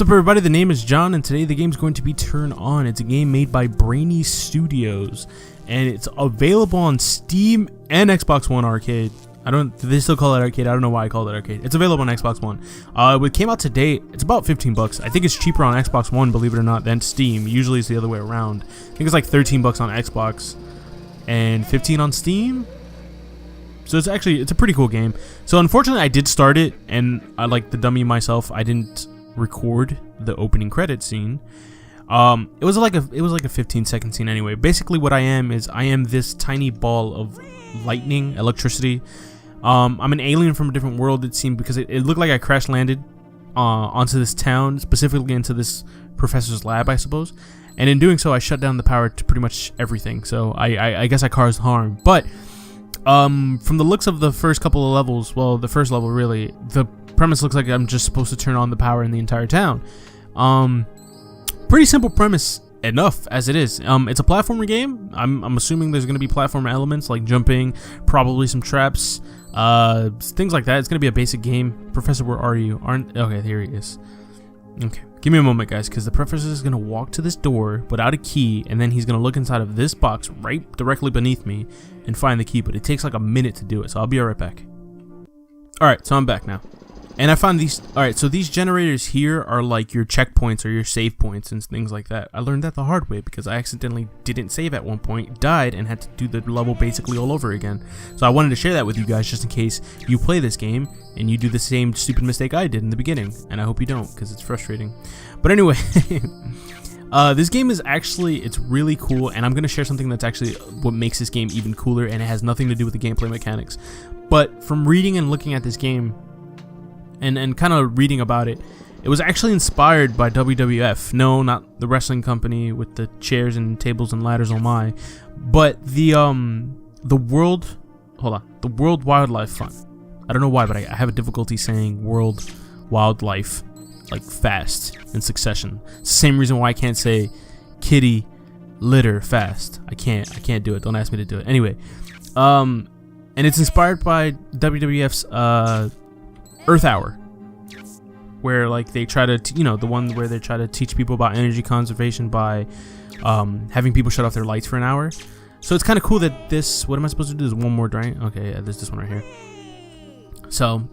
What's up, everybody? The name is John, and today the game's going to be Turn On. It's a game made by BrainyStudios, and it's available on Steam and Xbox One Arcade. Do they still call it arcade? I don't know why I call it arcade. It's available on Xbox One. It came out today. It's about 15 bucks. I think it's cheaper on Xbox One, believe it or not, than Steam. Usually it's the other way around. I think it's like 13 bucks on Xbox and 15 on Steam. So it's a pretty cool game. So unfortunately I did start it, and I, like the dummy myself, I didn't record the opening credit scene. It was like a 15-second scene anyway. Basically what I am this tiny ball of lightning, electricity. I'm an alien from a different world, it seemed, because it looked like I crash landed onto this town, specifically into this professor's lab, I suppose. And in doing so, I shut down the power to pretty much everything. So I guess I caused harm. But from the looks of the first couple of levels, well, the first level really, the premise looks like I'm just supposed to turn on the power in the entire town. Pretty simple premise enough as it is. It's a platformer game. I'm assuming there's going to be platform elements like jumping, probably some traps, things like that. It's going to be a basic game. Professor, where are you? Okay, here he is. Okay, give me a moment, guys, because the professor is going to walk to this door without a key, and then he's going to look inside of this box right directly beneath me and find the key, but it takes like a minute to do it, so I'll be right back. Alright, so I'm back now. And I found these. Alright, so these generators here are like your checkpoints or your save points and things like that. I learned that the hard way because I accidentally didn't save at one point, died, and had to do the level basically all over again. So I wanted to share that with you guys just in case you play this game and you do the same stupid mistake I did in the beginning. And I hope you don't, because it's frustrating. But anyway, this game is it's really cool, and I'm going to share something that's actually what makes this game even cooler, and it has nothing to do with the gameplay mechanics. But from reading and looking at this game, and kind of reading about it, it was actually inspired by WWF. No, not the wrestling company with the chairs and tables and ladders, oh my, but the World Wildlife Fund. I don't know why, but I have a difficulty saying World Wildlife like fast in succession. It's the same reason why I can't say kitty litter fast. I can't do it. Don't ask me to do it. Anyway, and it's inspired by WWF's Earth Hour, where like they try to the one where they try to teach people about energy conservation by having people shut off their lights for an hour. So it's kind of cool that this, what am I supposed to do? There's one more drain. Okay, yeah, there's this one right here. So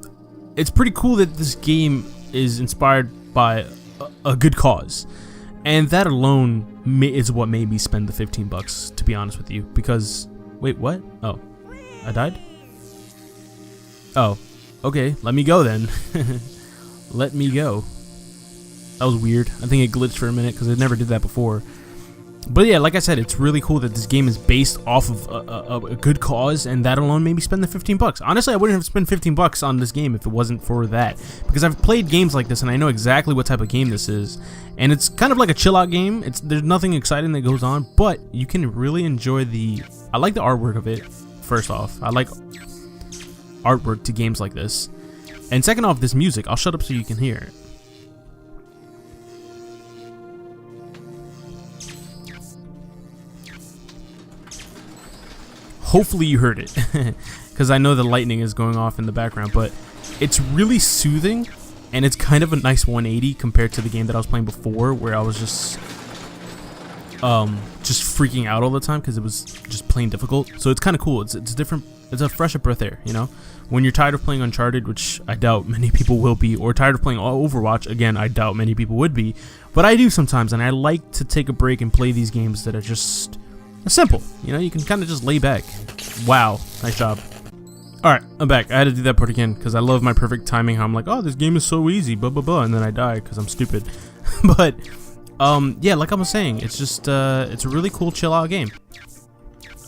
it's pretty cool that this game is inspired by a good cause, and that alone is what made me spend the 15 bucks, to be honest with you. Because wait, what? Oh, I died? Oh, okay, let me go then. Let me go. That was weird. I think it glitched for a minute because it never did that before. But yeah, like I said, it's really cool that this game is based off of a good cause, and that alone made me spend the 15 bucks. Honestly, I wouldn't have spent 15 bucks on this game if it wasn't for that, because I've played games like this and I know exactly what type of game this is, and it's kind of like a chill out game. There's nothing exciting that goes on, but you can really enjoy I like the artwork of it. First off, I like artwork to games like this, and second off, this music. I'll shut up so you can hear it. Hopefully you heard it, because I know the lightning is going off in the background, but it's really soothing, and it's kind of a nice 180 compared to the game that I was playing before, where I was just freaking out all the time because it was just plain difficult. So it's kind of cool. It's different. It's a fresh breath air, you know? When you're tired of playing Uncharted, which I doubt many people will be, or tired of playing Overwatch, again, I doubt many people would be, but I do sometimes, and I like to take a break and play these games that are just simple. You know, you can kind of just lay back. Wow, nice job. Alright, I'm back. I had to do that part again, because I love my perfect timing, how I'm like, oh, this game is so easy, blah, blah, blah, and then I die, because I'm stupid. But, yeah, like I was saying, it's just, it's a really cool chill-out game.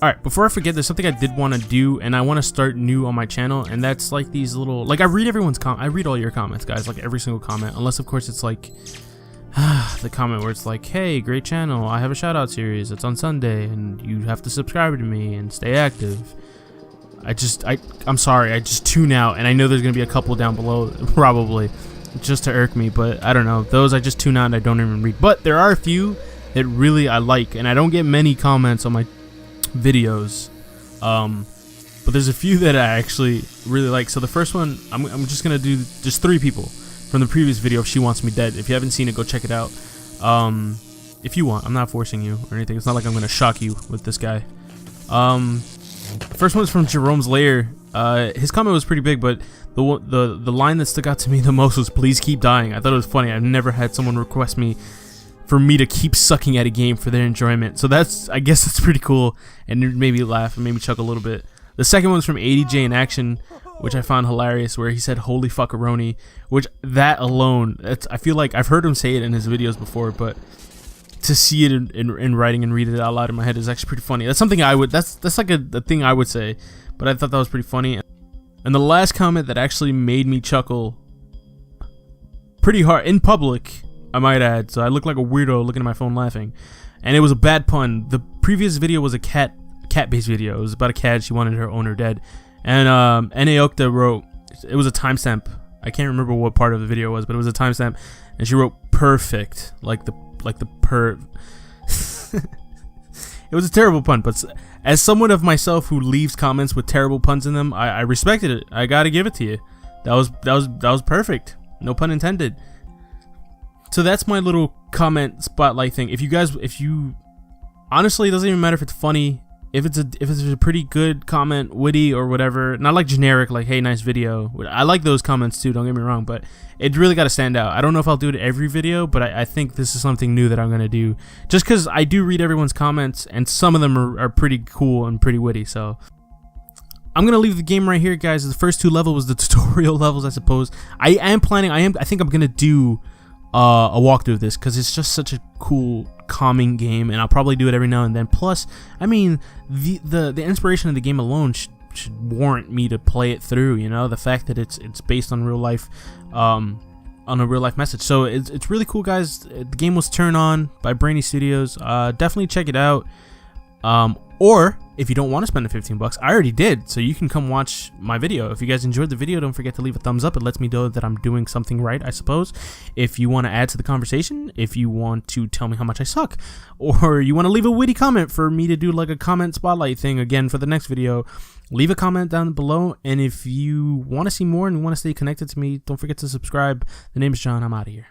Alright, before I forget, there's something I did want to do, and I want to start new on my channel, and that's like these little, like I read I read all your comments, guys, like every single comment, unless of course it's like, the comment where it's like, hey, great channel, I have a shout out series, it's on Sunday, and you have to subscribe to me and stay active. I'm sorry, I just tune out, and I know there's going to be a couple down below, probably, just to irk me, but I don't know, those I just tune out and I don't even read, but there are a few that really I like, and I don't get many comments on my videos, but there's a few that I actually really like. So the first one, I'm just gonna do just 3 people. from the previous video, if she wants me dead. If you haven't seen it, go check it out. If you want, I'm not forcing you or anything. It's not like I'm gonna shock you with this guy. First one's from Jerome's Lair. His comment was pretty big, but the line that stuck out to me the most was "Please keep dying." I thought it was funny. I've never had someone request for me to keep sucking at a game for their enjoyment. So I guess that's pretty cool, and it made me laugh and made me chuckle a little bit. The second one's from 80J in Action, which I found hilarious, where he said "Holy fuckaroni," which that alone, I feel like I've heard him say it in his videos before, but to see it in writing and read it out loud in my head is actually pretty funny. That's something that's like a thing I would say, but I thought that was pretty funny. And the last comment that actually made me chuckle pretty hard in public, I might add, so I look like a weirdo looking at my phone laughing, and it was a bad pun. The previous video was a cat-based video. It was about a cat. She wanted her owner dead, and Nioh Beta wrote, it was a timestamp. I can't remember what part of the video it was, but it was a timestamp, and she wrote "perfect," like the It was a terrible pun, but as someone of myself who leaves comments with terrible puns in them, I respected it. I gotta give it to you. That was perfect. No pun intended. So that's my little comment spotlight thing. If you honestly, it doesn't even matter if it's funny. If it's a pretty good comment, witty or whatever, not like generic, like "Hey, nice video." I like those comments too, don't get me wrong, but it really got to stand out. I don't know if I'll do it every video, but I think this is something new that I'm gonna do, just because I do read everyone's comments, and some of them are pretty cool and pretty witty. So I'm gonna leave the game right here, guys. The first 2 levels was the tutorial levels, I suppose. I think I'm gonna do a walkthrough of this, because it's just such a cool, calming game, and I'll probably do it every now and then. Plus, I mean, the inspiration of the game alone should warrant me to play it through. You know, the fact that it's based on real life, on a real life message. So it's really cool, guys. The game was TurnOn by BrainyStudios. Definitely check it out. Or if you don't want to spend the 15 bucks, I already did, so you can come watch my video. If you guys enjoyed the video, don't forget to leave a thumbs up. It lets me know that I'm doing something right, I suppose. If you want to add to the conversation, if you want to tell me how much I suck, or you want to leave a witty comment for me to do like a comment spotlight thing again for the next video, leave a comment down below. And if you want to see more and want to stay connected to me, don't forget to subscribe. The name is John. I'm out of here.